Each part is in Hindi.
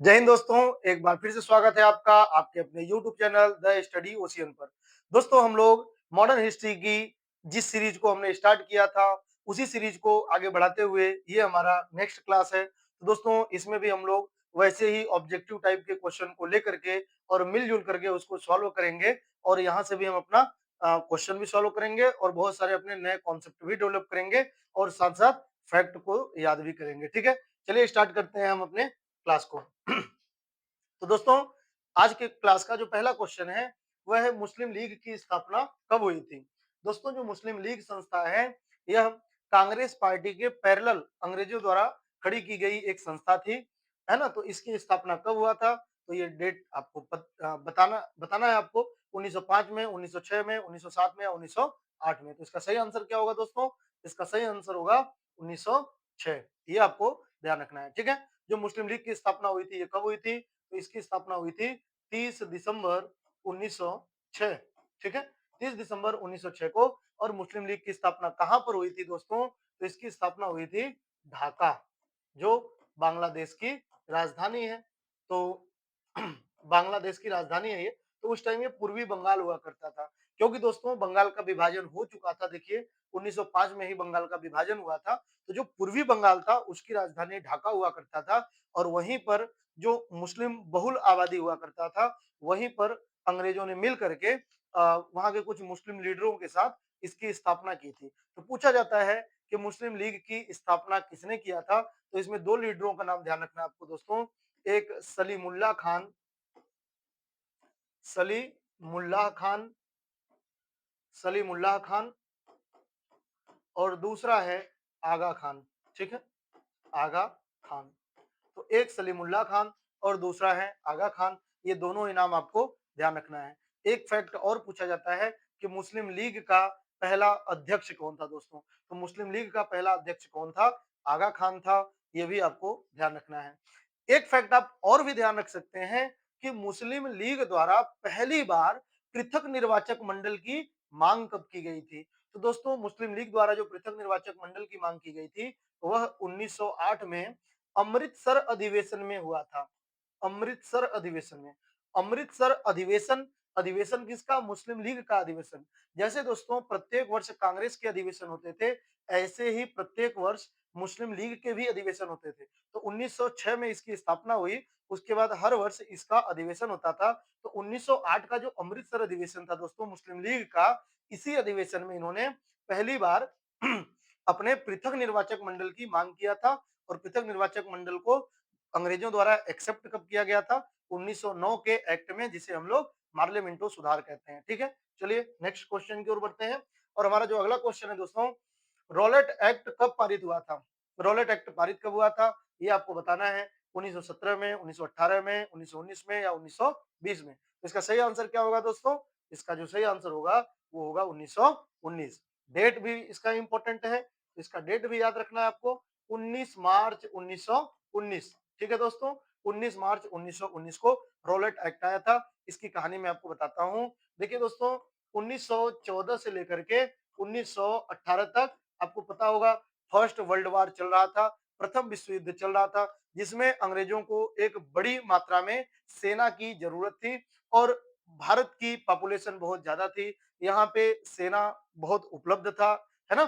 जय हिंद दोस्तों, एक बार फिर से स्वागत है आपका आपके अपने YouTube channel the study ocean पर। दोस्तों हम लोग मॉडर्न हिस्ट्री की जिस सीरीज को हमने स्टार्ट किया था, उसी सीरीज को आगे बढ़ाते हुए ये हमारा नेक्स्ट क्लास है। तो दोस्तों इसमें भी हम लोग वैसे ही ऑब्जेक्टिव टाइप के क्वेश्चन को लेकर के और मिलजुल करके उसको सॉल्व करेंगे और यहाँ से भी हम अपना क्वेश्चन भी सॉल्व करेंगे और बहुत सारे अपने नए कॉन्सेप्ट भी डेवलप करेंगे और साथ साथ फैक्ट को याद भी करेंगे। ठीक है, चलिए स्टार्ट करते हैं हम अपने क्लास को। तो दोस्तों आज के क्लास का जो पहला क्वेश्चन है वह है मुस्लिम लीग की स्थापना कब हुई थी। दोस्तों जो मुस्लिम लीग संस्था है यह कांग्रेस पार्टी के पैरेलल अंग्रेजों द्वारा खड़ी की गई एक संस्था थी, है ना। तो इसकी स्थापना कब हुआ था, तो ये डेट आपको बताना बताना है आपको। 1905 में, 1906 में, 1907 में या 1908 में। तो इसका सही आंसर क्या होगा दोस्तों? इसका सही आंसर होगा 1906। ये आपको ध्यान रखना है। ठीक है, जो मुस्लिम लीग की स्थापना हुई थी ये कब हुई थी? तो इसकी स्थापना हुई थी 30 दिसंबर 1906। ठीक है, 30 दिसंबर 1906 को। और मुस्लिम लीग की स्थापना कहां पर हुई थी दोस्तों? तो इसकी स्थापना हुई थी ढाका, जो बांग्लादेश की राजधानी है। तो बांग्लादेश की राजधानी है ये। तो उस टाइम ये पूर्वी बंगाल हुआ करता था, क्योंकि दोस्तों बंगाल का विभाजन हो चुका था। देखिए 1905 में ही बंगाल का विभाजन हुआ था। तो जो पूर्वी बंगाल था उसकी राजधानी ढाका हुआ करता था और वहीं पर जो मुस्लिम बहुल आबादी हुआ करता था, वहीं पर अंग्रेजों ने मिल करके वहां के कुछ मुस्लिम लीडरों के साथ इसकी स्थापना की थी। तो पूछा जाता है कि मुस्लिम लीग की स्थापना किसने किया था? तो इसमें दो लीडरों का नाम ध्यान रखना है आपको दोस्तों। एक सलीमुल्लाह खान सलीमुल्लाह खान और दूसरा है आगा खान। ठीक है, आगा खान। तो एक सलीमुल्लाह खान और दूसरा है आगा खान। ये दोनों ही नाम आपको ध्यान रखना है। एक फैक्ट और पूछा जाता है कि मुस्लिम लीग का पहला अध्यक्ष कौन था दोस्तों? तो मुस्लिम लीग का पहला अध्यक्ष कौन था? आगा खान था। ये भी आपको ध्यान रखना है। एक फैक्ट आप और भी ध्यान रख सकते हैं कि मुस्लिम लीग द्वारा पहली बार पृथक निर्वाचक मंडल की मांग कब की गई थी? तो दोस्तों मुस्लिम लीग द्वारा जो पृथक निर्वाचक मंडल की मांग की गई थी वह 1908 में अमृतसर अधिवेशन में हुआ था। अमृतसर अधिवेशन में। अमृतसर अधिवेशन, अधिवेशन किसका? मुस्लिम लीग का अधिवेशन। जैसे दोस्तों प्रत्येक वर्ष कांग्रेस के अधिवेशन होते थे, ऐसे ही प्रत्येक वर्ष मुस्लिम लीग के भी अधिवेशन होते थे। तो 1906 में इसकी स्थापना हुई, उसके बाद हर वर्ष इसका अधिवेशन होता था। तो 1908 का जो अमृतसर अधिवेशन था दोस्तों मुस्लिम लीग का, इसी अधिवेशन में इन्होंने पहली बार अपने पृथक निर्वाचक मंडल की मांग किया था। और पृथक निर्वाचक मंडल को अंग्रेजों द्वारा एक्सेप्ट कब किया गया था? 1909 के एक्ट में, जिसे हम लोग मार्लियामेंटो सुधार कहते हैं। ठीक है, चलिए नेक्स्ट क्वेश्चन की ओर बढ़ते हैं। और हमारा जो अगला क्वेश्चन है दोस्तों, रॉलेट एक्ट कब पारित हुआ था? रॉलेट एक्ट पारित कब हुआ था ये आपको बताना है। 1917 में, 1918 में, 1919 में या 1920 में। तो इसका सही आंसर क्या होगा दोस्तों? इसका जो सही आंसर होगा वो होगा 1919। डेट भी इसका इंपॉर्टेंट है, इसका डेट भी याद रखना है आपको। 19 मार्च 1919। ठीक है दोस्तों, 19 मार्च 1919 को रॉलेट एक्ट आया था। इसकी कहानी मैं आपको बताता हूँ। देखिए दोस्तों 1914 से लेकर के 1918 तक आपको पता होगा फर्स्ट वर्ल्ड वार चल रहा था, प्रथम विश्व युद्ध चल रहा था, जिसमें अंग्रेजों को एक बड़ी मात्रा में सेना की जरूरत थी। और भारत की पॉपुलेशन बहुत ज्यादा थी, यहाँ पे सेना बहुत उपलब्ध था, है ना।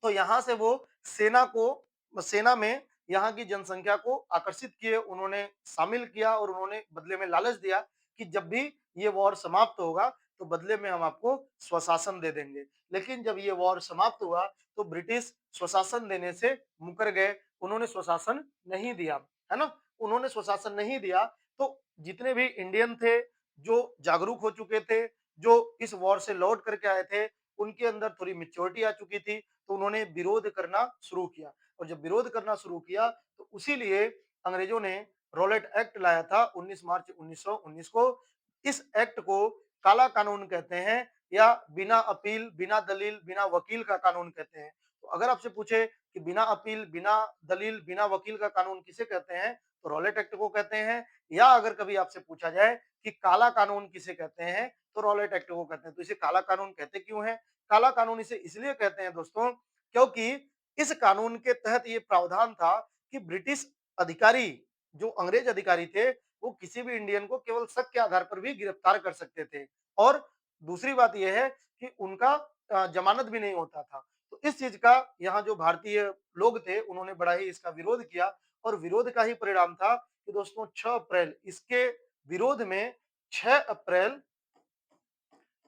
तो यहाँ से वो सेना में यहाँ की जनसंख्या को आकर्षित किए, उन्होंने शामिल किया और उन्होंने बदले में लालच दिया कि जब भी ये वॉर समाप्त होगा तो बदले में हम आपको स्वशासन दे देंगे। लेकिन जब ये वॉर समाप्त हुआ तो ब्रिटिश स्वशासन देने से मुकर गए, उन्होंने स्वशासन नहीं दिया, है ना। उन्होंने स्वशासन नहीं दिया तो जितने भी इंडियन थे जो जागरूक हो चुके थे, जो इस वॉर से लौट करके आए थे, उनके अंदर थोड़ी मेच्योरिटी आ चुकी थी, तो उन्होंने विरोध करना शुरू किया। और जब विरोध करना शुरू किया तो उसी लिए अंग्रेजों ने रॉलेट एक्ट लाया था 19 मार्च 1919 को। इस एक्ट को काला कानून कहते हैं या बिना अपील, बिना दलील, बिना वकील का कानून कहते हैं। तो अगर आपसे पूछे कि बिना अपील, बिना दलील, बिना वकील का कानून किसे कहते हैं, तो रॉलेट एक्ट को कहते हैं। या अगर कभी आपसे पूछा जाए कि काला कानून किसे कहते हैं, तो रॉलेट एक्ट को कहते हैं। तो इसे काला कानून कहते क्यों है? काला कानून इसे इसलिए कहते हैं दोस्तों क्योंकि इस कानून के तहत ये प्रावधान था कि ब्रिटिश अधिकारी जो अंग्रेज अधिकारी थे वो किसी भी इंडियन को केवल शक के आधार पर भी गिरफ्तार कर सकते थे और दूसरी बात यह है कि उनका जमानत भी नहीं होता था। तो इस चीज का यहाँ जो भारतीय लोग थे उन्होंने बड़ा ही इसका विरोध किया और विरोध का ही परिणाम था कि दोस्तों 6 अप्रैल इसके विरोध में 6 अप्रैल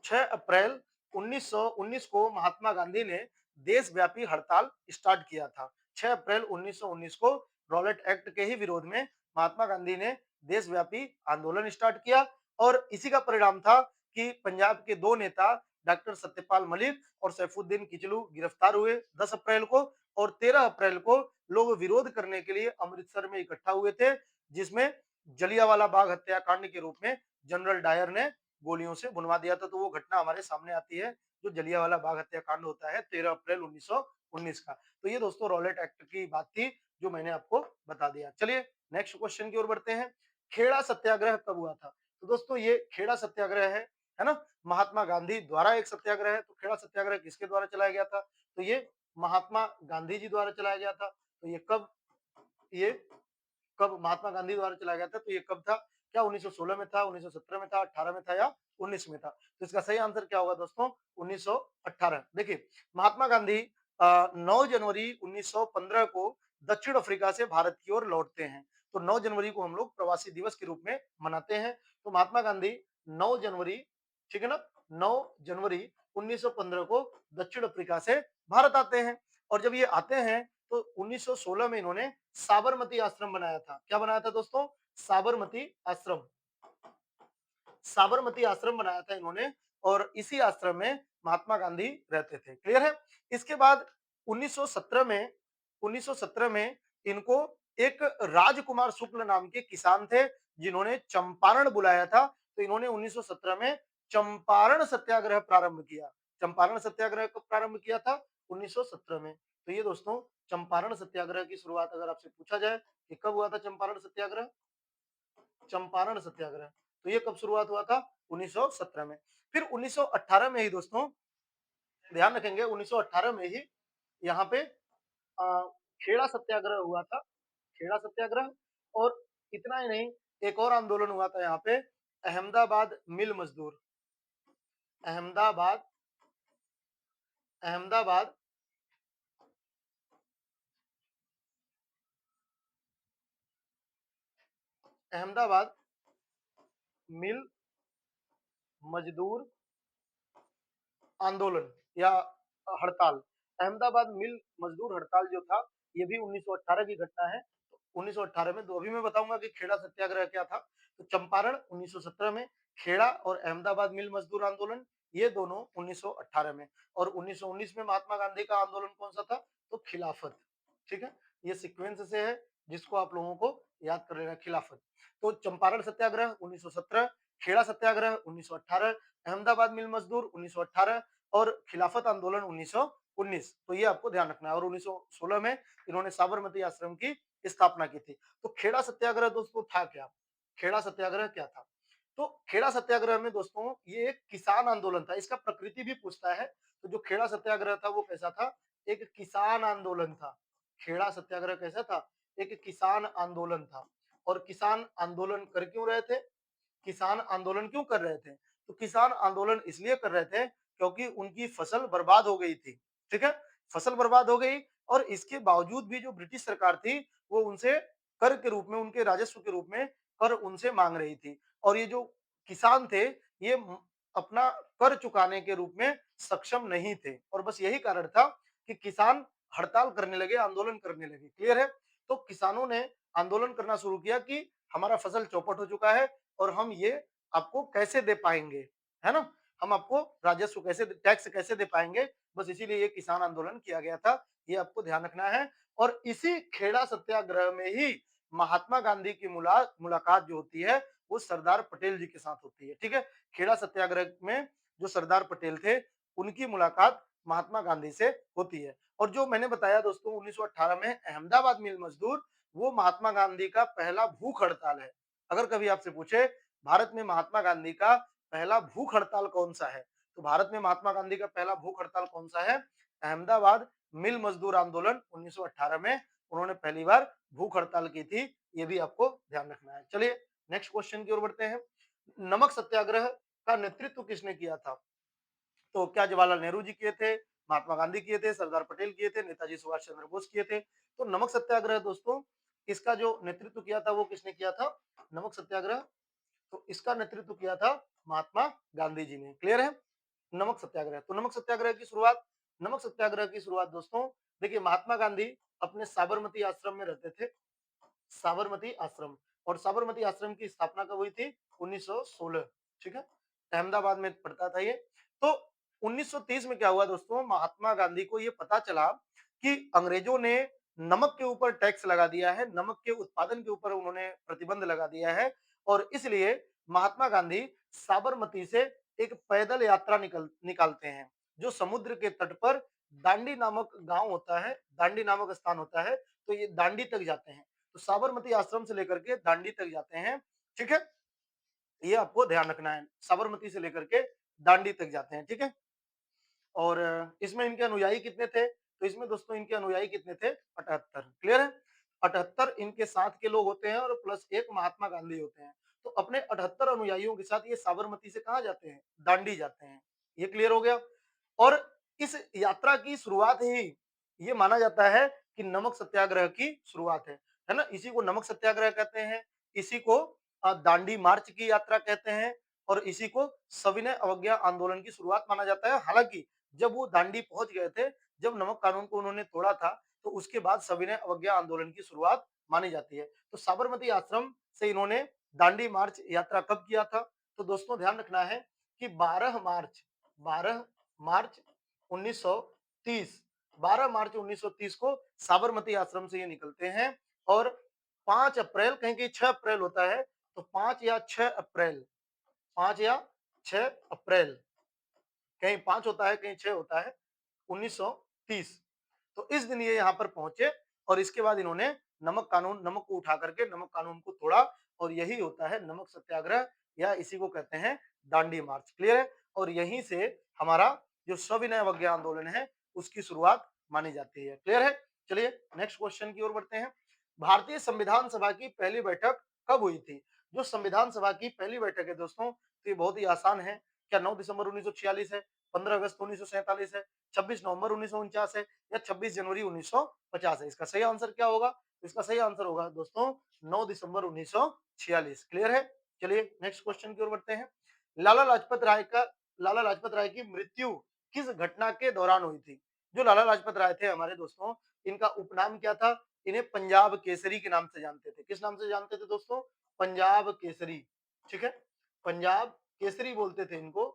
6 अप्रैल 1919 को महात्मा गांधी ने देशव्यापी हड़ताल स्टार्ट किया था। 6 अप्रैल 1919 को रॉलेट एक्ट के ही विरोध में महात्मा गांधी ने देशव्यापी आंदोलन स्टार्ट किया और इसी का परिणाम था कि पंजाब के दो नेता डॉक्टर सत्यपाल मलिक और सैफुद्दीन किचलू गिरफ्तार हुए 10 अप्रैल को और 13 अप्रैल को लोग विरोध करने के लिए अमृतसर में इकट्ठा हुए थे, जिसमें जलियांवाला बाग हत्याकांड के रूप में जनरल डायर ने गोलियों से भुनवा दिया था। तो वो घटना हमारे सामने आती है जो जलियांवाला बाग हत्याकांड होता है 13 अप्रैल 1919 का। तो ये दोस्तों रॉलेट एक्ट की बात थी जो मैंने आपको बता दिया। चलिए नेक्स्ट क्वेश्चन की ओर बढ़ते हैं। खेड़ा सत्याग्रह कब हुआ था? तो दोस्तों ये खेड़ा सत्याग्रह है ना, महात्मा गांधी द्वारा एक सत्याग्रह है। तो खेड़ा सत्याग्रह किसके द्वारा चलाया गया था? तो ये महात्मा गांधी जी द्वारा चलाया गया था। तो ये कब महात्मा गांधी द्वारा चलाया गया था? तो ये कब था? क्या 1916 में था, 1917 में था, 18 में था या 19 में था? तो इसका सही आंसर क्या होगा दोस्तों? 1918। देखिए महात्मा गांधी 9 जनवरी 1915 को दक्षिण अफ्रीका से भारत की ओर लौटते हैं। तो 9 जनवरी को हम लोग प्रवासी दिवस के रूप में मनाते हैं। तो महात्मा गांधी 9 जनवरी, ठीक है ना, 9 जनवरी 1915 को दक्षिण अफ्रीका से भारत आते हैं और जब ये आते हैं तो 1916 में इन्होंने साबरमती आश्रम बनाया था। क्या बनाया था दोस्तों? साबरमती आश्रम। साबरमती आश्रम बनाया था इन्होंने और इसी आश्रम में महात्मा गांधी रहते थे। क्लियर है? इसके बाद 1917 में 1917 में इनको एक राजकुमार शुक्ल नाम के किसान थे जिन्होंने चंपारण बुलाया था। तो इन्होंने 1917 में चंपारण सत्याग्रह प्रारंभ किया। चंपारण सत्याग्रह कब प्रारंभ किया था? 1917 में। तो ये दोस्तों चंपारण सत्याग्रह की शुरुआत अगर आपसे पूछा जाए कि कब हुआ था चंपारण सत्याग्रह? चंपारण सत्याग्रह, तो ये कब शुरुआत हुआ था? 1917 में। फिर 1918 में ही दोस्तों ध्यान रखेंगे 1918 में ही यहाँ पे खेड़ा सत्याग्रह हुआ था। खेड़ा सत्याग्रह और इतना ही नहीं, एक और आंदोलन हुआ था यहाँ पे, अहमदाबाद मिल मजदूर। अहमदाबाद अहमदाबाद अहमदाबाद मिल मजदूर आंदोलन या हड़ताल। अहमदाबाद मिल मजदूर हड़ताल जो था ये भी 1918 की घटना है। 1918 में, तो अभी मैं बताऊंगा कि खेड़ा सत्याग्रह क्या था। तो चंपारण 1917 में, खेड़ा और अहमदाबाद मिल मजदूर आंदोलन ये दोनों 1918 में, और 1919 में महात्मा गांधी का आंदोलन कौन सा था? तो खिलाफत। ठीक है, ये सीक्वेंस से है जिसको आप लोगों को याद कर लेना, खिलाफत। तो चंपारण सत्याग्रह 1917, खेड़ा सत्याग्रह 1918, अहमदाबाद मिल मजदूर 1918 और खिलाफत आंदोलन 1919। तो ये आपको ध्यान रखना है। और 1916 में इन्होंने साबरमती आश्रम की स्थापना की थी। तो खेड़ा सत्याग्रह दोस्तों था क्या? खेड़ा सत्याग्रह क्या था? तो खेड़ा सत्याग्रह में दोस्तों ये एक किसान आंदोलन था। इसका प्रकृति भी पूछता है। तो जो खेड़ा सत्याग्रह था वो कैसा था? एक किसान आंदोलन था। खेड़ा सत्याग्रह कैसा था? एक किसान आंदोलन था। और किसान आंदोलन कर क्यों रहे थे? किसान आंदोलन क्यों कर रहे थे? तो किसान आंदोलन इसलिए कर रहे थे क्योंकि उनकी फसल बर्बाद हो गई थी। ठीक है, फसल बर्बाद हो गई और इसके बावजूद भी जो ब्रिटिश सरकार थी वो उनसे कर के रूप में, उनके राजस्व के रूप में कर उनसे मांग रही थी। और ये जो किसान थे ये अपना कर चुकाने के रूप में सक्षम नहीं थे और बस यही कारण था कि किसान हड़ताल करने लगे, आंदोलन करने लगे। क्लियर है? तो किसानों ने आंदोलन करना शुरू किया कि हमारा फसल चौपट हो चुका है और हम ये आपको कैसे दे पाएंगे, है ना, हम आपको राजस्व कैसे, टैक्स कैसे दे पाएंगे। बस इसीलिए ये किसान आंदोलन किया गया था, ये आपको ध्यान रखना है। और इसी खेड़ा सत्याग्रह में ही महात्मा गांधी की मुलाकात जो होती है वो सरदार पटेल जी के साथ होती है। ठीक है, खेड़ा सत्याग्रह में जो सरदार पटेल थे उनकी मुलाकात महात्मा गांधी से होती है। और जो मैंने बताया दोस्तों 1918 में अहमदाबाद मिल मजदूर, वो महात्मा गांधी का पहला भूख हड़ताल है। अगर कभी आपसे पूछे भारत में महात्मा गांधी का पहला भूख हड़ताल कौन सा है, तो भारत में महात्मा गांधी का पहला भूख हड़ताल कौन सा है? अहमदाबाद मिल मजदूर आंदोलन 1918 में उन्होंने पहली बार भूख हड़ताल की थी। ये भी आपको ध्यान रखना है। चलिए नेक्स्ट क्वेश्चन की ओर बढ़ते हैं। नमक सत्याग्रह का नेतृत्व किसने किया था? तो क्या जवाहरलाल नेहरू जी किए थे, महात्मा गांधी किए थे, सरदार पटेल किए थे, नेताजी सुभाष चंद्र बोस किए थे? तो नमक सत्याग्रह दोस्तों, इसका जो नेतृत्व किया था वो किसने किया था? नमक सत्याग्रह, तो इसका नेतृत्व किया था महात्मा गांधी जी ने। क्लियर है? नमक सत्याग्रह, तो नमक सत्याग्रह की शुरुआत दोस्तों, देखिए महात्मा गांधी अपने साबरमती आश्रम में रहते थे, साबरमती आश्रम, और साबरमती आश्रम की स्थापना कब हुई थी? 1916। ठीक है, अहमदाबाद में पड़ता था ये। तो 1930 में क्या हुआ दोस्तों, महात्मा गांधी को ये पता चला कि अंग्रेजों ने नमक के ऊपर टैक्स लगा दिया है, नमक के उत्पादन के ऊपर उन्होंने प्रतिबंध लगा दिया है, और इसलिए महात्मा गांधी साबरमती से एक पैदल यात्रा निकालते हैं, जो समुद्र के तट पर दांडी नामक गांव होता है, दांडी नामक स्थान होता है, तो ये दांडी तक जाते हैं। तो साबरमती आश्रम से लेकर के दांडी तक जाते हैं। ठीक है, ये आपको ध्यान रखना है, साबरमती से लेकर के दांडी तक जाते हैं। ठीक है, और इसमें इनके अनुयायी कितने थे? तो इसमें दोस्तों इनके अनुयायी कितने थे? 78। क्लियर है? 78 इनके साथ के लोग होते हैं और प्लस एक महात्मा गांधी होते हैं। तो अपने 78 अनुयायियों के साथ ये साबरमती से कहाँ जाते हैं? दांडी जाते हैं। ये क्लियर हो गया। और इस यात्रा की शुरुआत ही ये माना जाता है कि नमक सत्याग्रह की शुरुआत है ना? इसी को नमक सत्याग्रह कहते हैं, इसी को दांडी मार्च की यात्रा कहते हैं, और इसी को सविनय अवज्ञा आंदोलन की शुरुआत माना जाता है। हालांकि जब वो दांडी पहुंच गए थे, जब नमक कानून को उन्होंने तोड़ा था, तो उसके बाद सविनय अवज्ञा आंदोलन की शुरुआत मानी जाती है। तो साबरमती आश्रम से इन्होंने दांडी मार्च यात्रा कब किया था? तो दोस्तों ध्यान रखना है कि 12 मार्च 1930, 12 मार्च 1930 को साबरमती आश्रम से ये निकलते हैं, और 5 अप्रैल, कहीं कहीं 6 अप्रैल होता है, तो 5 या 6 अप्रैल, 5 या 6 अप्रैल, कहीं 5 होता है कहीं 6 होता है, 1930। तो इस दिन ये यहाँ पर पहुंचे, और इसके बाद इन्होंने नमक को उठा करके नमक कानून को तोड़ा, और यही होता है नमक सत्याग्रह, या इसी को कहते हैं दांडी मार्च। क्लियर है? और यहीं से हमारा जो सविनय अवज्ञा आंदोलन है उसकी शुरुआत मानी जाती है। क्लियर है? चलिए नेक्स्ट क्वेश्चन की ओर बढ़ते हैं। भारतीय संविधान सभा की पहली बैठक कब हुई थी? जो संविधान सभा की पहली बैठक है दोस्तों, तो ये बहुत ही आसान है। क्या 9 दिसंबर 1946 है, 15 अगस्त 1947 है, 26 नवंबर 1949 है, या 26 जनवरी 1950 है? इसका सही आंसर क्या होगा? इसका सही आंसर होगा दोस्तों 9 दिसंबर 1946। क्लियर है? चलिए नेक्स्ट क्वेश्चन की ओर बढ़ते हैं। लाला लाजपत राय का लाला लाजपत राय की मृत्यु किस घटना के दौरान हुई थी? जो लाला लाजपत राय थे हमारे दोस्तों, इनका उपनाम क्या था? इन्हें पंजाब केसरी के नाम से जानते थे। किस नाम से जानते थे दोस्तों? पंजाब केसरी। ठीक है, पंजाब केसरी बोलते थे इनको।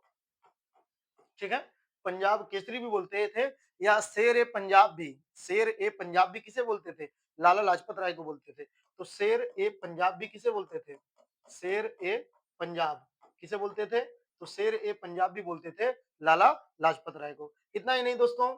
ठीक है, पंजाब केसरी भी बोलते थे, या शेर ए पंजाब भी, शेर ए पंजाब भी किसे बोलते थे? लाला लाजपत राय को बोलते थे। तो शेर ए पंजाब भी किसे बोलते थे? शेर ए पंजाब किसे बोलते थे? तो शेर ए पंजाब भी बोलते थे लाला लाजपत राय को। इतना ही नहीं दोस्तों,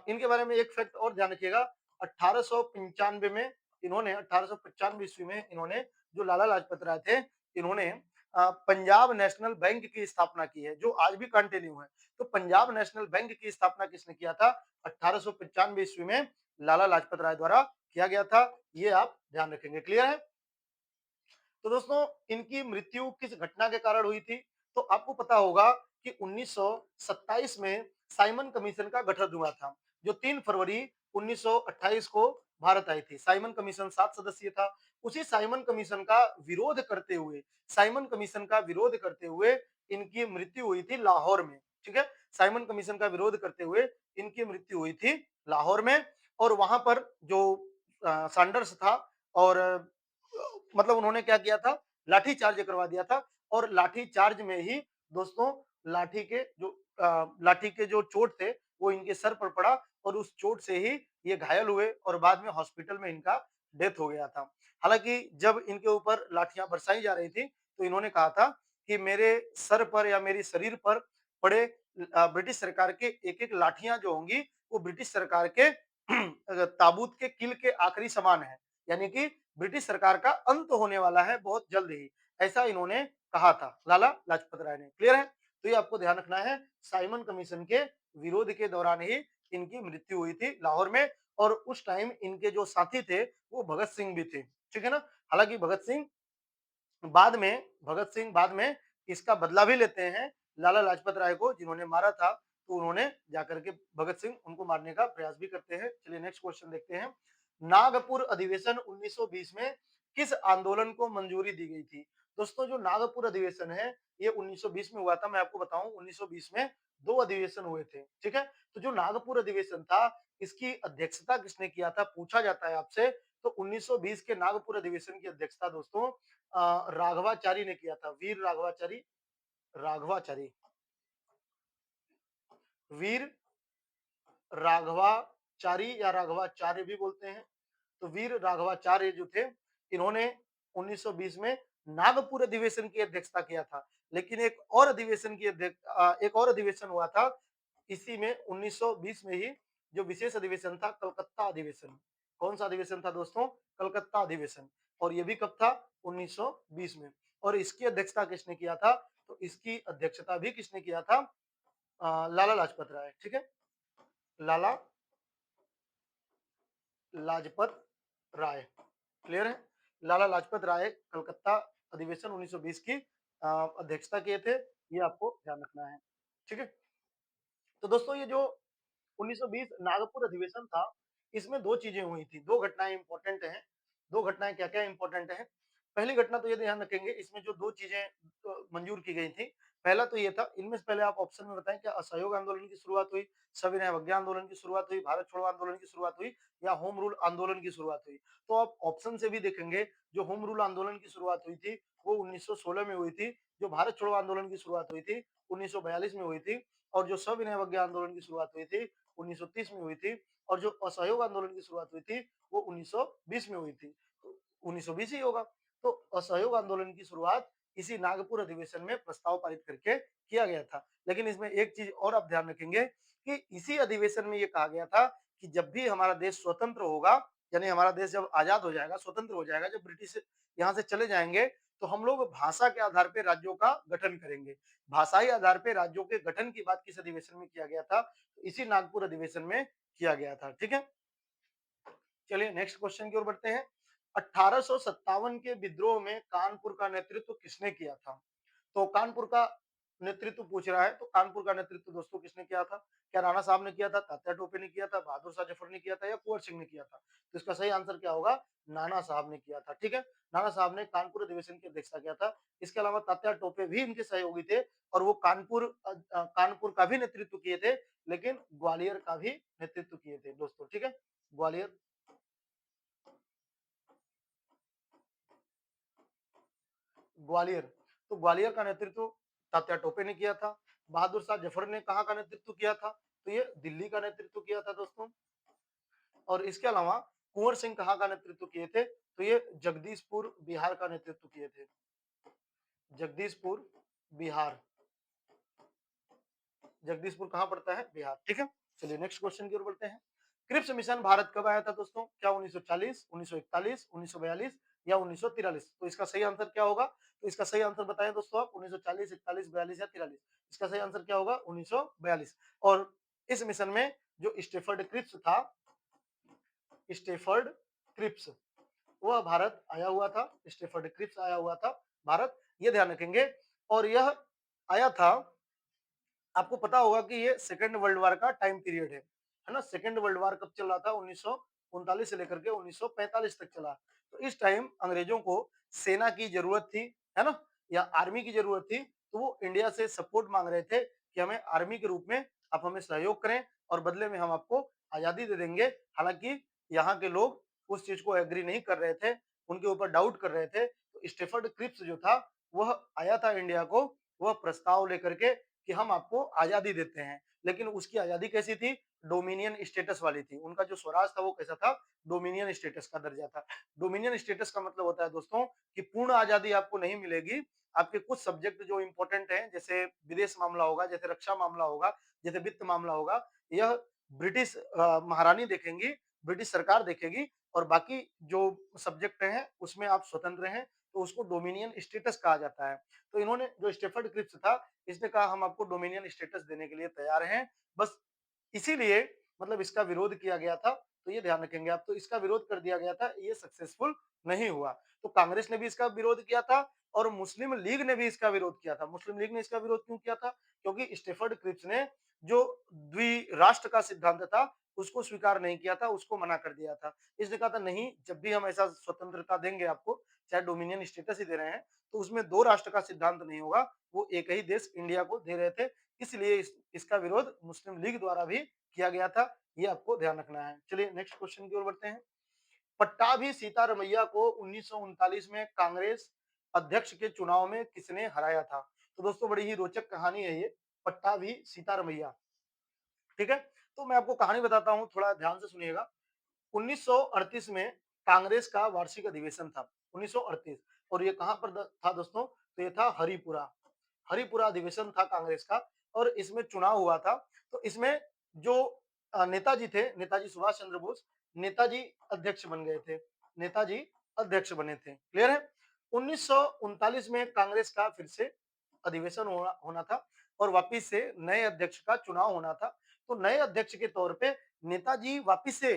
इनके बारे में एक फैक्ट और ध्यान रखिएगा। 1895 में इन्होंने 1895 ईस्वी में इन्होंने, जो लाला लाजपत राय थे, इन्होंने पंजाब नेशनल बैंक की स्थापना की है, जो आज भी कंटिन्यू है। तो पंजाब नेशनल बैंक की स्थापना किसने किया था? 1895 ईस्वी में लाला लाजपत राय द्वारा किया गया था। ये आप ध्यान रखेंगे। क्लियर है? तो दोस्तों इनकी मृत्यु किस घटना के कारण हुई थी? तो आपको पता होगा कि 1927 में साइमन कमीशन का गठन हुआ था, जो 3 फरवरी 1928 को भारत आई थी। साइमन कमीशन 7 सदस्यीय था। उसी साइमन कमीशन का विरोध करते हुए, साइमन कमीशन का विरोध करते हुए इनकी मृत्यु हुई थी लाहौर में। ठीक है, साइमन कमीशन का विरोध करते हुए इनकी मृत्यु हुई थी लाहौर में, और वहां पर जो सैंडर्स था, और मतलब उन्होंने क्या किया था? लाठी चार्ज करवा दिया था, और लाठी चार्ज में ही दोस्तों लाठी के जो चोट थे वो इनके सर पर पड़ा, और उस चोट से ही ये घायल हुए, और बाद में हॉस्पिटल में इनका डेथ हो गया था। हालांकि जब इनके ऊपर लाठियां बरसाई जा रही थी, तो इन्होंने कहा था कि मेरे सर पर या मेरी शरीर पर पड़े ब्रिटिश सरकार के एक एक लाठियां जो होंगी, वो ब्रिटिश सरकार के ताबूत के किल के आखिरी समान है, यानी कि ब्रिटिश सरकार का अंत होने वाला है बहुत जल्द ही, ऐसा इन्होंने कहा था लाला लाजपत राय ने। क्लियर है? तो ये आपको ध्यान रखना है, साइमन कमीशन के विरोध के दौरान ही इनकी मृत्यु हुई थी लाहौर में, और उस टाइम इनके जो साथी थे वो भगत सिंह भी थे, ठीक है ना। हालांकि भगत सिंह बाद में इसका बदला भी लेते हैं लाला लाजपत राय को, जिन्होंने मारा था, तो उन्होंने जाकर के भगत सिंह उनको मारने का प्रयास भी करते हैं। चलिए नेक्स्ट क्वेश्चन देखते हैं। नागपुर अधिवेशन 1920 में किस आंदोलन को मंजूरी दी गई थी? दोस्तों जो नागपुर अधिवेशन है ये 1920 में हुआ था। मैं आपको बताऊं 1920 में दो अधिवेशन हुए थे, ठीक है। तो जो नागपुर अधिवेशन था इसकी अध्यक्षता किसने किया था पूछा जाता है आपसे। तो 1920 के नागपुर अधिवेशन की अध्यक्षता दोस्तों राघवाचारी ने किया था। राघवाचारी वीर राघवाचारी या राघवाचार्य भी बोलते हैं। तो वीर राघवाचार्य जो थे इन्होंने 1920 में नागपुर अधिवेशन की अध्यक्षता किया था। लेकिन एक और अधिवेशन हुआ था इसी में 1920 में ही, जो विशेष अधिवेशन था कलकत्ता अधिवेशन। कौन सा अधिवेशन था दोस्तों? कलकत्ता अधिवेशन। और ये भी कब था? 1920 में। और इसकी अध्यक्षता किसने किया था? तो इसकी अध्यक्षता भी किसने किया था? लाला लाजपत राय, ठीक है। लाला लाजपत राय, क्लियर है। लाला लाजपत राय कलकत्ता अधिवेशन 1920 की अध्यक्षता किए थे, ये आपको ध्यान रखना है, ठीक है। तो दोस्तों ये जो 1920 नागपुर अधिवेशन था इसमें दो चीजें हुई थी, दो घटनाएं इंपॉर्टेंट हैं। दो घटनाएं क्या क्या इंपॉर्टेंट है? पहली घटना तो ये ध्यान रखेंगे इसमें जो दो चीजें मंजूर की गई थी, पहला तो ये था, इनमें से पहले आप ऑप्शन में बताएं क्या असहयोग आंदोलन की शुरुआत हुई, सविनय अवज्ञा आंदोलन की शुरुआत हुई, भारत छोड़ो आंदोलन की शुरुआत हुई, या होम रूल आंदोलन की शुरुआत हुई? तो आप ऑप्शन से भी देखेंगे जो होम रूल आंदोलन की शुरुआत हुई थी वो 1916 में हुई थी, जो भारत छोड़ो आंदोलन की शुरुआत हुई थी 1942 में हुई थी, और जो सविनय अवज्ञा आंदोलन की शुरुआत हुई थी 1930 में हुई थी, और जो असहयोग आंदोलन की शुरुआत हुई थी वो 1920 में हुई थी। तो 1920 ही होगा। तो असहयोग आंदोलन की शुरुआत इसी नागपुर अधिवेशन में प्रस्ताव पारित करके किया गया था। लेकिन इसमें एक चीज और आप ध्यान रखेंगे कि इसी अधिवेशन में ये कहा गया था कि जब भी हमारा देश स्वतंत्र होगा, यानी हमारा देश जब आजाद हो जाएगा, स्वतंत्र हो जाएगा, जब ब्रिटिश यहाँ से चले जाएंगे, तो हम लोग भाषा के आधार पर राज्यों का गठन करेंगे। भाषाई आधार पर राज्यों के गठन की बात किस अधिवेशन में किया गया था? इसी नागपुर अधिवेशन में किया गया था, ठीक है। चलिए नेक्स्ट क्वेश्चन की ओर बढ़ते हैं। 1857 के विद्रोह में कानपुर का नेतृत्व किसने किया था? तो कानपुर का नेतृत्व पूछ रहा है, तो कानपुर का नेतृत्व दोस्तों किसने किया था? क्या राणा साहब ने किया था, तात्या टोपे ने किया था, बहादुर शाह जफर ने किया था, या कुंवर सिंह ने किया था? तो इसका सही आंसर क्या होगा? नाना साहब ने किया था, ठीक है। नाना साहब ने कानपुर अधिवेशन की अध्यक्षता किया था। इसके अलावा तात्या टोपे भी इनके सहयोगी थे, और वो कानपुर का भी नेतृत्व किए थे, लेकिन ग्वालियर का भी नेतृत्व किए थे दोस्तों, ठीक है। ग्वालियर ग्वालियर तो ग्वालियर का नेतृत्व तात्या टोपे ने किया था। बहादुर शाह जफर ने कहाँ का नेतृत्व किया था? तो ये दिल्ली का नेतृत्व किया था दोस्तों। और इसके अलावा कुंवर सिंह कहाँ का नेतृत्व किए थे? तो ये जगदीशपुर बिहार का नेतृत्व किए थे। जगदीशपुर बिहार, जगदीशपुर कहाँ पड़ता है? बिहार, ठीक है। चलिए नेक्स्ट क्वेश्चन की ओर बढ़ते हैं। क्रिप्स मिशन भारत कब आया था दोस्तों? क्या 1940, 1941, 1942 या 1943? तो इसका सही आंसर क्या होगा? तो इसका सही आंसर बताएं दोस्तों आप, 1940, 41, 42 या 43? इसका सही आंसर क्या होगा? 1942। और इस मिशन में जो स्टेफर्ड क्रिप्स वह भारत आया हुआ था। स्टेफर्ड क्रिप्स आया हुआ था भारत, ये ध्यान रखेंगे। और यह आया था, आपको पता होगा कि ये सेकेंड वर्ल्ड वॉर का टाइम पीरियड है ना। सेकेंड वर्ल्ड वॉर कब चल रहा था? 1939 से लेकर के 1945 तक चला। तो इस टाइम अंग्रेजों को सेना की जरूरत थी, है ना, या आर्मी की जरूरत थी। तो वो इंडिया से सपोर्ट मांग रहे थे कि हमें आर्मी के रूप में आप हमें सहयोग करें और बदले में हम आपको आजादी दे देंगे। हालांकि यहाँ के लोग उस चीज को एग्री नहीं कर रहे थे, उनके ऊपर डाउट कर रहे थे। तो स्टेफर्ड क्रिप्स जो था वह आया था इंडिया को, वह प्रस्ताव लेकर के कि हम आपको आजादी देते हैं। लेकिन उसकी आजादी कैसी थी? डोमिनियन स्टेटस वाली थी। उनका जो स्वराज था वो कैसा था? डोमिनियन स्टेटस का दर्जा था। डोमिनियन स्टेटस का मतलब होता है दोस्तों कि पूर्ण आजादी आपको नहीं मिलेगी। आपके कुछ सब्जेक्ट जो इंपॉर्टेंट हैं, जैसे विदेश मामला होगा, जैसे रक्षा मामला होगा, जैसे वित्त मामला होगा, यह ब्रिटिश महारानी देखेंगी, ब्रिटिश सरकार देखेगी। और बाकी जो सब्जेक्ट हैं उसमें आप स्वतंत्र हैं, तो उसको डोमिनियन स्टेटस कहा जाता है। तो इन्होंने, जो स्टेफर्ड क्रिप्स था, इसने कहा हम आपको डोमिनियन स्टेटस देने के लिए तैयार हैं। बस इसीलिए मतलब इसका विरोध किया गया था। तो ये ध्यान रखेंगे आप। तो इसका विरोध कर दिया गया था, ये सक्सेसफुल नहीं हुआ। तो कांग्रेस ने भी इसका विरोध किया था और मुस्लिम लीग ने भी इसका विरोध किया था। मुस्लिम लीग ने इसका विरोध क्यों किया था? क्योंकि स्टेफर्ड क्रिप्स ने जो द्विराष्ट्र का सिद्धांत था उसको स्वीकार नहीं किया था, उसको मना कर दिया था। इसने कहा था नहीं, जब भी हम ऐसा स्वतंत्रता देंगे आपको, चाहे डोमिनियन स्टेटस ही दे रहे हैं, तो उसमें दो राष्ट्र का सिद्धांत नहीं होगा, वो एक ही देश इंडिया को दे रहे थे। इसलिए इसका विरोध मुस्लिम लीग द्वारा भी किया गया था, ये आपको ध्यान रखना है। चलिए नेक्स्ट क्वेश्चन की ओर बढ़ते हैं। पट्टाभी सीतारमैया को 1939 में कांग्रेस अध्यक्ष के चुनाव में किसने हराया था? तो दोस्तों बड़ी ही रोचक कहानी है ये, पट्टाभी सीतारमैया। ठीक है, तो मैं आपको कहानी बताता हूँ, थोड़ा ध्यान से सुनिएगा। 1938 में कांग्रेस का वार्षिक अधिवेशन था, 1938। और ये कहां पर था दोस्तों? तो ये था हरिपुरा। हरिपुरा अधिवेशन था कांग्रेस का और इसमें चुनाव हुआ था। तो इसमें जो नेताजी थे, नेताजी सुभाष चंद्र बोस, नेताजी अध्यक्ष बन गए थे, नेताजी अध्यक्ष बने थे। क्लियर है? 1939 में कांग्रेस का फिर से अधिवेशन होना था और वापिस से नए अध्यक्ष का चुनाव होना था। तो नए अध्यक्ष के तौर पे नेताजी वापिस से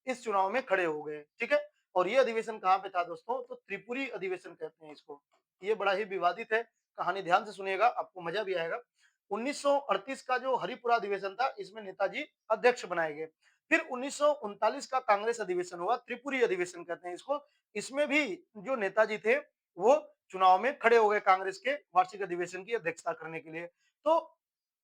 इस चुनाव में खड़े हो गए। ठीक है, और ये अधिवेशन कहाँ पे था दोस्तों? तो त्रिपुरी अधिवेशन कहते हैं इसको। ये बड़ा ही विवादित है, कहानी ध्यान से सुनिएगा, आपको मजा भी आएगा। 1938 का जो हरिपुरा अधिवेशन था, इसमें नेताजी अध्यक्ष बनाए गए। फिर 1939 का कांग्रेस अधिवेशन हुआ, त्रिपुरी अधिवेशन कहते हैं इसको। इसमें भी जो नेताजी थे वो चुनाव में खड़े हो गए कांग्रेस के वार्षिक अधिवेशन की अध्यक्षता करने के लिए। तो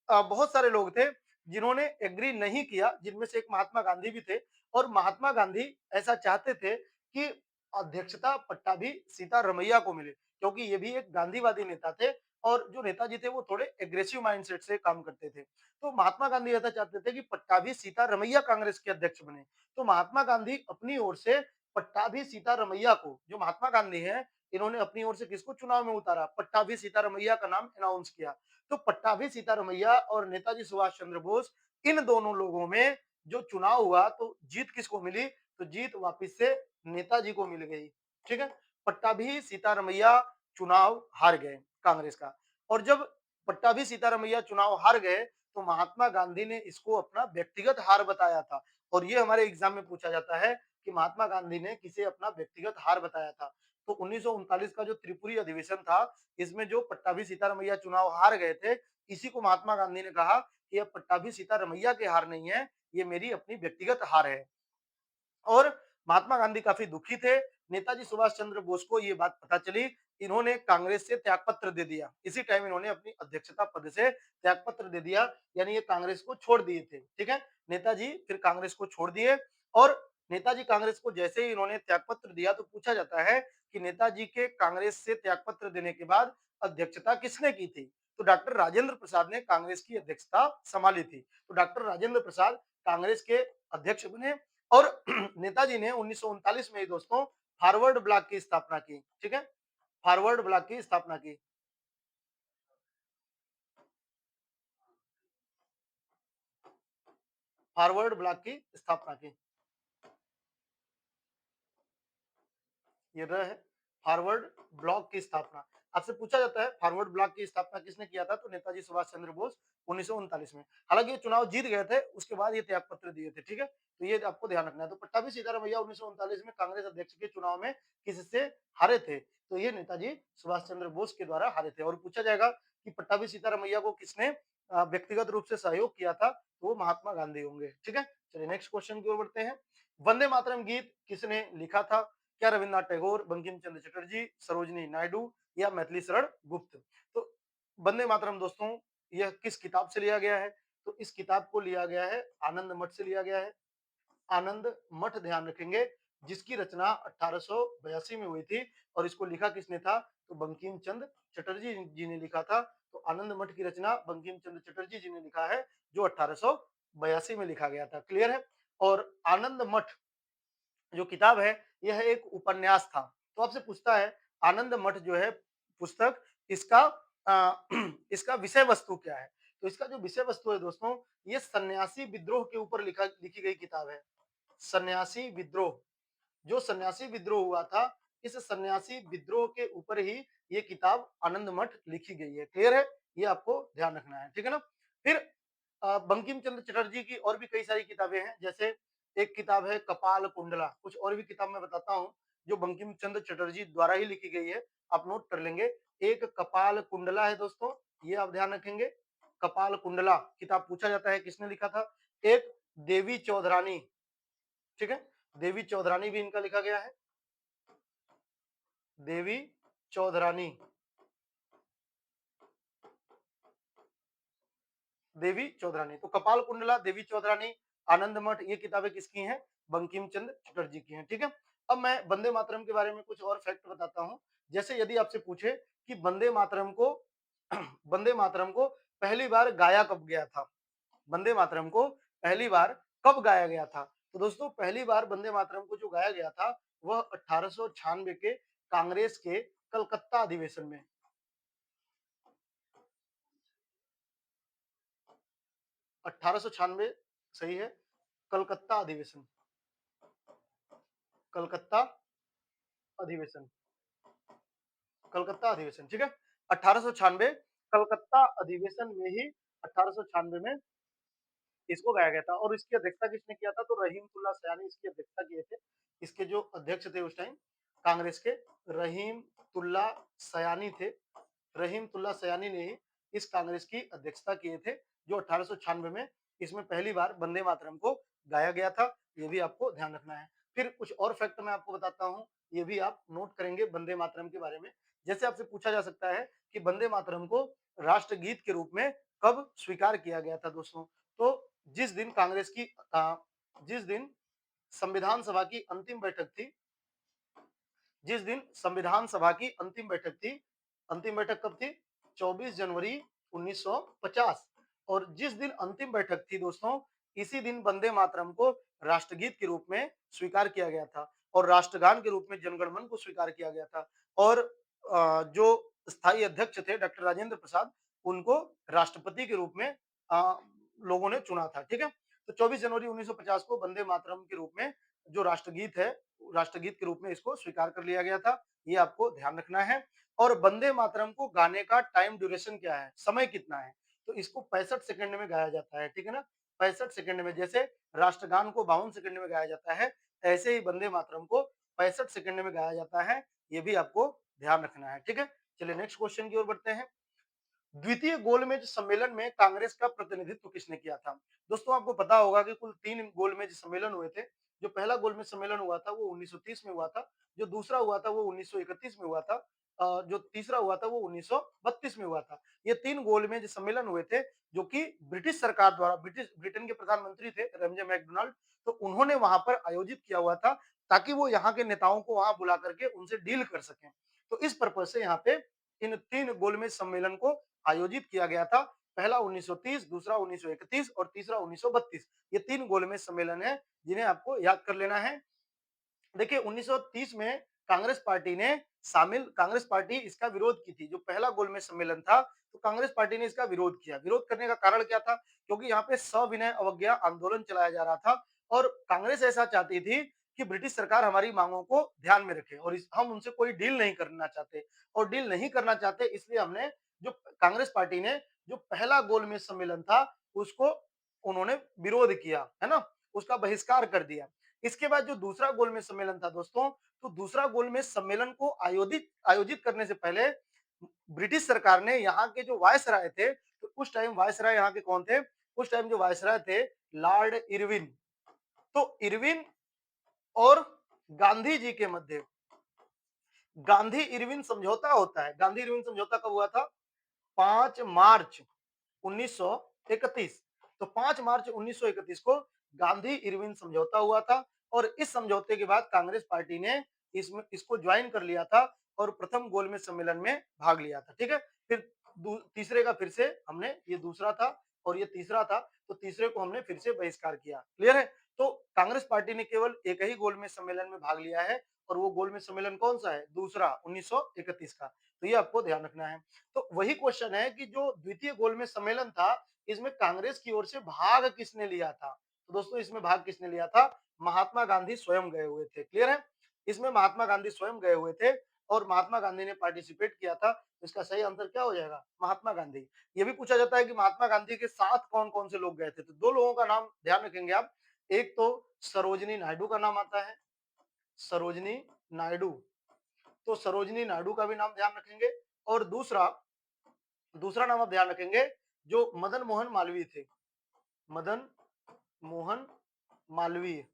बहुत सारे लोग थे जिन्होंने एग्री नहीं किया, जिनमें से एक महात्मा गांधी भी थे। और महात्मा गांधी ऐसा चाहते थे कि अध्यक्षता पट्टाभी सीतारमैया को मिले, क्योंकि ये भी एक गांधीवादी नेता थे और जो नेताजी थे वो थोड़े एग्रेसिव माइंडसेट से काम करते थे। तो महात्मा गांधी ऐसा चाहते थे कि पट्टाभी सीतारमैया कांग्रेस के अध्यक्ष बने। तो महात्मा गांधी अपनी ओर से पट्टाभी सीतारमैया को, जो महात्मा गांधी है, इन्होंने अपनी ओर से किसको चुनाव में उतारा? पट्टाभी सीतारमैया का नाम अनाउंस किया। तो पट्टाभी सीतारमैया और नेताजी सुभाष चंद्र बोस, इन दोनों लोगों में जो चुनाव हुआ तो जीत किसको मिली? तो जीत वापिस से नेताजी को मिल गई। ठीक है, पट्टाभी सीतारमैया चुनाव हार गए कांग्रेस का। और जब पट्टाभी सीतारमैया चुनाव हार गए तो महात्मा गांधी ने इसको अपना व्यक्तिगत हार बताया था। और ये हमारे एग्जाम में पूछा जाता है कि महात्मा गांधी ने किसे अपना व्यक्तिगत हार बताया था। तो 1939 का जो त्रिपुरी अधिवेशन था, इसमें जो पट्टाभी सीतारमैया चुनाव हार गए थे, इसी को महात्मा गांधी ने कहा कि ये पट्टाभी सीतारमैया के हार नहीं है, ये मेरी अपनी व्यक्तिगत हार है। और महात्मा गांधी काफी दुखी थे। नेताजी सुभाष चंद्र बोस को ये बात पता चली, इन्होंने कांग्रेस से त्यागपत्र दे दिया। इसी टाइम इन्होंने अपनी अध्यक्षता पद से त्यागपत्र दे दिया, यानी ये कांग्रेस को छोड़ दिए थे। ठीक है, नेताजी फिर कांग्रेस को छोड़ दिए। और नेताजी कांग्रेस को जैसे ही इन्होंने त्यागपत्र दिया तो पूछा जाता है कि नेताजी के कांग्रेस से त्यागपत्र देने के बाद अध्यक्षता किसने की थी? तो डॉक्टर राजेंद्र प्रसाद ने कांग्रेस की अध्यक्षता संभाली थी। तो डॉक्टर राजेंद्र प्रसाद कांग्रेस के अध्यक्ष बने और नेताजी ने 1939 में ही दोस्तों फॉरवर्ड ब्लॉक की स्थापना की। ठीक है, फॉरवर्ड ब्लॉक की स्थापना की। फॉरवर्ड ब्लॉक की स्थापना की। ये रहा है फॉरवर्ड ब्लॉक की स्थापना। आपसे पूछा जाता है फॉरवर्ड ब्लॉक की स्थापना किसने किया था? तो नेताजी सुभाष चंद्र बोस 1939 में। हालांकि ये चुनाव जीत गए थे, उसके बाद ये त्यागपत्र दिए थे। ठीक है, तो ये आपको ध्यान रखना है। तो पट्टाभी सीतारमैया 1939 में कांग्रेस अध्यक्ष के चुनाव में किससे हारे थे? तो ये नेताजी सुभाष चंद्र बोस के द्वारा हारे थे। और पूछा जाएगा कि पट्टाभी सीतारमैया को किसने व्यक्तिगत रूप से सहयोग किया था? तो वो महात्मा गांधी होंगे। ठीक है, चलिए नेक्स्ट क्वेश्चन की ओर बढ़ते हैं। वंदे मातरम गीत किसने लिखा था? क्या रविन्द्रनाथ टैगोर, बंकिम चंद्र चटर्जी, सरोजिनी नायडू या मैथिली शरण गुप्त? तो वंदे मातरम दोस्तों यह किस किताब से लिया गया है? तो इस किताब को लिया गया है आनंद मठ से लिया गया है। आनंद मठ ध्यान रखेंगे, जिसकी रचना 1882 में हुई थी। और इसको लिखा किसने था? तो बंकिम चंद्र चटर्जी जी ने लिखा था। तो आनंद मठ की रचना बंकिम चंद्र चटर्जी जी ने लिखा है, जो 1882 में लिखा गया था। क्लियर है? और आनंद मठ जो किताब है यह एक उपन्यास था। तो आपसे पूछता है आनंद मठ जो है पुस्तक, इसका इसका विषय वस्तु क्या है? तो इसका जो विषय वस्तु है दोस्तों, ये सन्यासी विद्रोह के ऊपर लिखी गई किताब है। सन्यासी विद्रोह, जो सन्यासी विद्रोह हुआ था, इस सन्यासी विद्रोह के ऊपर ही ये किताब आनंद मठ लिखी गई है। क्लियर है? ये आपको ध्यान रखना है। ठीक है ना? फिर बंकिम चंद्र चटर्जी की और भी कई सारी किताबें हैं, जैसे एक किताब है कपाल कुंडला, कुछ और भी किताब मैं बताता हूँ जो बंकिम चंद्र चटर्जी द्वारा ही लिखी गई है, आप नोट कर लेंगे। एक कपाल कुंडला है दोस्तों, ये आप ध्यान रखेंगे। कपाल कुंडला किताब पूछा जाता है किसने लिखा था। एक देवी चौधरानी, ठीक है, देवी चौधरानी भी इनका लिखा गया है, देवी चौधरानी, देवी चौधरानी। तो कपाल कुंडला, देवी चौधरानी, आनंद मठ, ये किताबें किसकी हैं, बंकिम चंद्र चटर्जी की हैं, ठीक है। अब मैं वंदे मातरम के बारे में कुछ और फैक्ट बताता हूं। जैसे यदि आपसे पूछे कि वंदे मातरम को वंदे मातरम को पहली बार गाया कब गया था, वंदे मातरम को पहली बार कब गाया गया था, तो दोस्तों पहली बार वंदे मातरम को जो गाया गया था वह 1896 के कांग्रेस के कलकत्ता अधिवेशन में। 1896 सही है, कलकत्ता अधिवेशन, कलकत्ता अधिवेशन, कलकत्ता अधिवेशन, ठीक है। 1896 कलकत्ता अधिवेशन में ही 1896 में इसको गाया गया था। और इसकी अध्यक्षता किसने किया था, तो रहीमतुल्ला सयानी इसकी अध्यक्षता किए थे। इसके जो अध्यक्ष थे उस टाइम कांग्रेस के, रहीमतुल्ला सयानी थे। रहीमतुल्ला सयानी ने ही इस कांग्रेस की अध्यक्षता किए थे, जो 1896 में इसमें पहली बार वंदे मातरम को गाया गया था। ये भी आपको ध्यान रखना है। फिर कुछ और फैक्ट मैं आपको बताता हूँ, ये भी आप नोट करेंगे वंदे मातरम के बारे में। जैसे आपसे पूछा जा सकता है कि वंदे मातरम को राष्ट्रगीत के रूप में कब स्वीकार किया गया था दोस्तों, तो जिस दिन कांग्रेस की जिस दिन संविधान सभा की अंतिम बैठक थी, जिस दिन संविधान सभा की अंतिम बैठक थी, अंतिम बैठक कब थी, 24 जनवरी 1950। और जिस दिन अंतिम बैठक थी दोस्तों, इसी दिन वंदे मातरम को राष्ट्रगीत के रूप में स्वीकार किया गया था और राष्ट्रगान के रूप में जनगण मन को स्वीकार किया गया था। और जो स्थायी अध्यक्ष थे डॉक्टर राजेंद्र प्रसाद, उनको राष्ट्रपति के रूप में लोगों ने चुना था, ठीक है। तो 24 जनवरी 1950 को वंदे मातरम के रूप में जो राष्ट्रगीत है, राष्ट्रगीत के रूप में इसको स्वीकार कर लिया गया था। ये आपको ध्यान रखना है। और वंदे मातरम को गाने का टाइम ड्यूरेशन क्या है, समय कितना है, तो इसको 65 सेकंड में गाया जाता है, ठीक है ना। 65 सेकंड में, जैसे राष्ट्रगान को 52 सेकंड में गाया जाता है, ऐसे ही वंदे मातरम को 65 सेकंड में गाया जाता है। ये भी आपको ध्यान रखना है, ठीक है। चलिए नेक्स्ट क्वेश्चन की ओर बढ़ते हैं। द्वितीय गोलमेज सम्मेलन में कांग्रेस का प्रतिनिधित्व किसने किया था। दोस्तों आपको पता होगा कि कुल 3 गोलमेज सम्मेलन हुए थे। जो पहला गोलमेज सम्मेलन हुआ था वो 1930 में हुआ था, जो दूसरा हुआ था वो 1931 में हुआ था, जो तीसरा हुआ था वो 1932 में हुआ था। ये 3 गोलमेज सम्मेलन हुए थे जो कि ब्रिटिश सरकार द्वारा, ब्रिटेन के प्रधानमंत्री थे रमजे मैकडोनाल्ड, तो उन्होंने वहां पर आयोजित किया हुआ था ताकि वो यहाँ के नेताओं को वहां बुला करके उनसे डील कर सकें। तो इस पर्पज से यहाँ पे इन 3 गोलमेज सम्मेलन को आयोजित किया गया था। पहला 1930, दूसरा 1931 और तीसरा 1932। ये 3 गोलमेज सम्मेलन है जिन्हें आपको याद कर लेना है। देखिए 1930 में कांग्रेस पार्टी इसका विरोध की थी। जो पहला गोलमेज सम्मेलन था तो कांग्रेस पार्टी ने इसका विरोध किया। विरोध करने का कारण क्या था, क्योंकि यहाँ पे सविनय अवज्ञा आंदोलन चलाया जा रहा था और कांग्रेस ऐसा चाहती थी कि ब्रिटिश सरकार हमारी मांगों को ध्यान में रखे और हम उनसे कोई डील नहीं करना चाहते, और डील नहीं करना चाहते इसलिए हमने जो कांग्रेस पार्टी ने जो पहला गोलमेज सम्मेलन था उसको उन्होंने विरोध किया, है ना, उसका बहिष्कार कर दिया। इसके बाद जो दूसरा गोलमेज सम्मेलन था दोस्तों, तो दूसरा गोलमेज सम्मेलन को आयोजित आयोजित करने से पहले ब्रिटिश सरकार ने यहाँ के जो वायसराय थे, तो उस टाइम वायसराय यहाँ के कौन थे, उस टाइम जो वायसराय थे लॉर्ड इरविन। तो इरविन और गांधी जी के मध्य गांधी इरविन समझौता होता है। गांधी इरविन समझौता कब हुआ था, 5 मार्च 1931। तो 5 मार्च 1931 को गांधी इरविन समझौता हुआ था और इस समझौते के बाद कांग्रेस पार्टी ने इसको ज्वाइन कर लिया था और प्रथम गोलमेज सम्मेलन में भाग लिया था, ठीक है। फिर तीसरे का फिर से हमने, ये दूसरा था और ये तीसरा था, तो तीसरे को हमने फिर से बहिष्कार किया। क्लियर है। तो कांग्रेस पार्टी ने केवल एक ही गोलमेज सम्मेलन में भाग लिया है और वो गोलमेज सम्मेलन कौन सा है, दूसरा 1931 का। तो ये आपको ध्यान रखना है। तो वही क्वेश्चन है कि जो द्वितीय गोलमेज सम्मेलन था इसमें कांग्रेस की ओर से भाग किसने लिया था, तो दोस्तों इसमें भाग किसने लिया था, महात्मा गांधी स्वयं गए हुए थे। क्लियर है। इसमें महात्मा गांधी स्वयं गए हुए थे और महात्मा गांधी ने पार्टिसिपेट किया था। तो इसका सही आंसर क्या हो जाएगा, महात्मा गांधी। ये भी पूछा जाता है कि महात्मा गांधी के साथ कौन कौन से लोग गए थे, तो 2 लोगों का नाम ध्यान रखेंगे आप। एक तो सरोजिनी नायडू का नाम आता है, सरोजिनी नायडू, तो सरोजिनी नायडू का भी नाम ध्यान रखेंगे। और दूसरा दूसरा नाम आप ध्यान रखेंगे, जो मदन मोहन मालवीय थे, मदन मोहन मालवीय।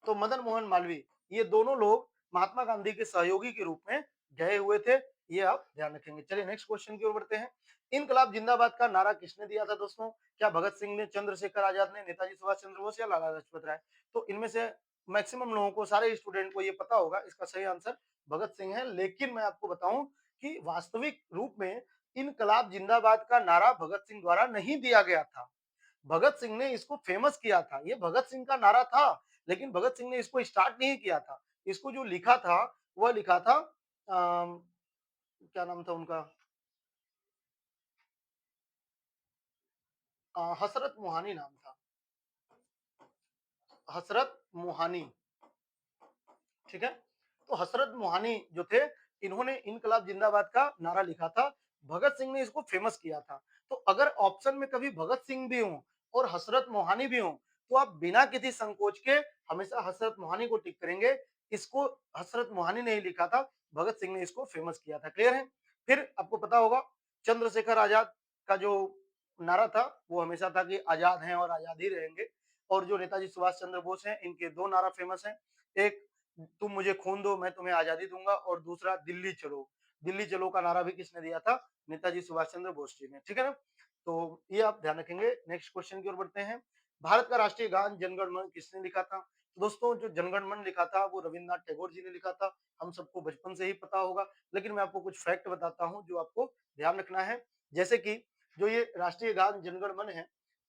तो मदन मोहन मालवीय, ये दोनों लोग महात्मा गांधी के सहयोगी के रूप में गए हुए थे, ये आप ध्यान रखेंगे। चलिए नेक्स्ट क्वेश्चन की ओर बढ़ते हैं। इनकलाब जिंदाबाद का नारा किसने दिया था दोस्तों? क्या भगत सिंह ने, चंद्रशेखर आजाद ने, नेताजी सुभाष चंद्र बोस या लाला लाजपत राय? तो इनमें से मैक्सिमम लोगों को, सारे स्टूडेंट को ये पता होगा, इसका सही आंसर भगत सिंह है। लेकिन मैं आपको बताऊं कि वास्तविक रूप में इनकलाब जिंदाबाद का नारा भगत सिंह द्वारा नहीं दिया गया था। भगत सिंह ने इसको फेमस किया था, ये भगत सिंह का नारा था, लेकिन भगत सिंह ने इसको स्टार्ट नहीं किया था। इसको जो लिखा था, वह लिखा था क्या नाम था उनका, हसरत मोहानी नाम था, हसरत मोहानी। ठीक है, तो हसरत मोहानी जो थे, इन्होंने इनकलाब जिंदाबाद का नारा लिखा था, भगत सिंह ने इसको फेमस किया था। तो अगर ऑप्शन में कभी भगत सिंह भी हो और हसरत मोहानी भी हो, तो आप बिना किसी संकोच के हमेशा हसरत मोहानी को टिक करेंगे। इसको हसरत मोहानी ने ही लिखा था, भगत सिंह ने इसको फेमस किया था। क्लियर है? फिर आपको पता होगा चंद्रशेखर आजाद का जो नारा था, वो हमेशा था कि आजाद हैं और आजाद ही रहेंगे। और जो नेताजी सुभाष चंद्र बोस हैं, इनके दो नारा फेमस हैं, एक तुम मुझे खून दो मैं तुम्हें आजादी दूंगा, और दूसरा दिल्ली चलो। दिल्ली चलो का नारा भी किसने दिया था? नेताजी सुभाष चंद्र बोस जी ने। ठीक है ना? तो ये आप ध्यान रखेंगे। नेक्स्ट क्वेश्चन की ओर बढ़ते हैं। भारत का राष्ट्रीय गान जनगण मन किसने लिखा था? तो दोस्तों, जो जनगण मन लिखा था वो रविन्द्रनाथ टैगोर जी ने लिखा था। हम सबको बचपन से ही पता होगा, लेकिन मैं आपको कुछ फैक्ट बताता हूँ जो आपको ध्यान रखना है। जैसे कि जो ये राष्ट्रीय गान जनगण मन है,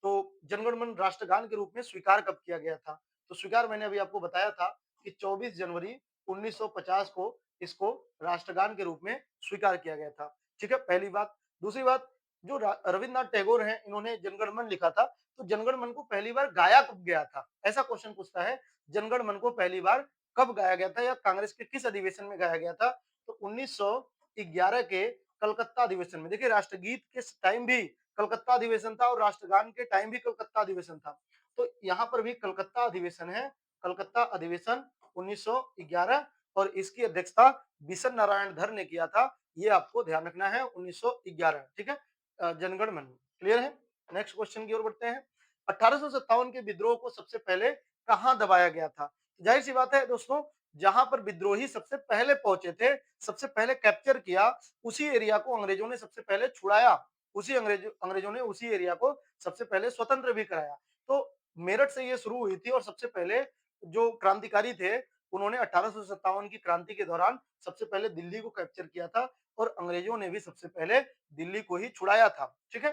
तो जनगण मन राष्ट्रगान के रूप में स्वीकार कब किया गया था? तो स्वीकार मैंने अभी आपको बताया था कि 24 जनवरी 1950 को इसको राष्ट्रगान के रूप में स्वीकार किया गया था। ठीक है, पहली बात। दूसरी बात, जो रविन्द्रनाथ टैगोर हैं, इन्होंने जनगण मन लिखा था, तो जनगण मन को पहली बार गाया कब गया था? ऐसा क्वेश्चन पूछता है, जनगण मन को पहली बार कब गाया गया था, या कांग्रेस के किस अधिवेशन में गाया गया था? तो 1911 के कलकत्ता अधिवेशन में। देखिए, राष्ट्रगीत के टाइम भी कलकत्ता अधिवेशन था और राष्ट्रगान के टाइम भी कलकत्ता अधिवेशन था। तो यहाँ पर भी कलकत्ता अधिवेशन है, कलकत्ता अधिवेशन 1911, और इसकी अध्यक्षता बिशन नारायण धर ने किया था। ये आपको ध्यान रखना है, 1911। ठीक है, जनगण मन। क्लियर है? नेक्स्ट क्वेश्चन की ओर बढ़ते हैं। 1857 के विद्रोह को सबसे पहले कहां दबाया गया था? जाहिर सी बात है दोस्तों, जहां पर विद्रोही सबसे पहले पहुंचे थे, सबसे पहले कैप्चर किया, उसी एरिया को अंग्रेजों ने सबसे पहले छुड़ाया, उसी अंग्रेजों ने उसी एरिया को सबसे पहले स्वतंत्र भी कराया। तो मेरठ से ये शुरू हुई थी, और सबसे पहले जो क्रांतिकारी थे, उन्होंने 1857 की क्रांति के दौरान सबसे पहले दिल्ली को कैप्चर किया था, और अंग्रेजों ने भी सबसे पहले दिल्ली को ही छुड़ाया था। ठीक है,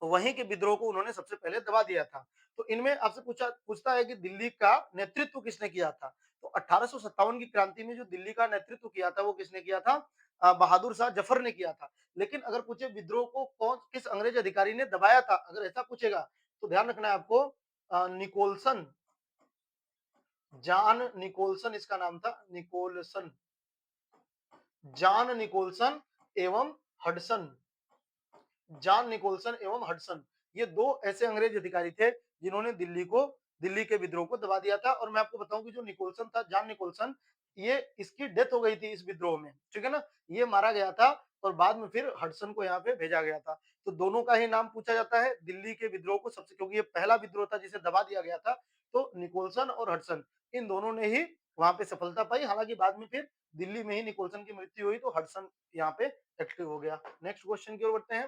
तो वहीं के विद्रोह को उन्होंने सबसे पहले दबा दिया था। तो इनमें आपसे पूछता है कि दिल्ली का नेतृत्व किसने किया था? तो 1857 की क्रांति में जो दिल्ली का नेतृत्व किया था, वो किसने किया था? बहादुर शाह जफर ने किया था। लेकिन अगर पूछे विद्रोह को किस अंग्रेज अधिकारी ने दबाया था, अगर ऐसा पूछेगा, तो ध्यान रखना है आपको, निकोलसन, जॉन निकोलसन इसका नाम था, निकोलसन, जॉन निकोलसन एवं हडसन, जॉन निकोलसन एवं हडसन, ये दो ऐसे अंग्रेज अधिकारी थे जिन्होंने दिल्ली के विद्रोह को दबा दिया था। और मैं आपको बताऊं कि जो निकोलसन था, जॉन निकोलसन, ये इसकी डेथ हो गई थी इस विद्रोह में। ठीक है ना, ये मारा गया था, और बाद में फिर हडसन को यहाँ पे भेजा गया था। तो दोनों का ही नाम पूछा जाता है दिल्ली के विद्रोह को सबसे, क्योंकि ये पहला विद्रोह था जिसे दबा दिया गया था। तो निकोलसन और हडसन, इन दोनों ने ही वहां पे सफलता पाई। हालांकि बाद में फिर दिल्ली में ही निकोलसन की मृत्यु हुई, तो हडसन यहाँ पे एक्टिव हो गया। नेक्स्ट क्वेश्चन की ओर बढ़ते हैं।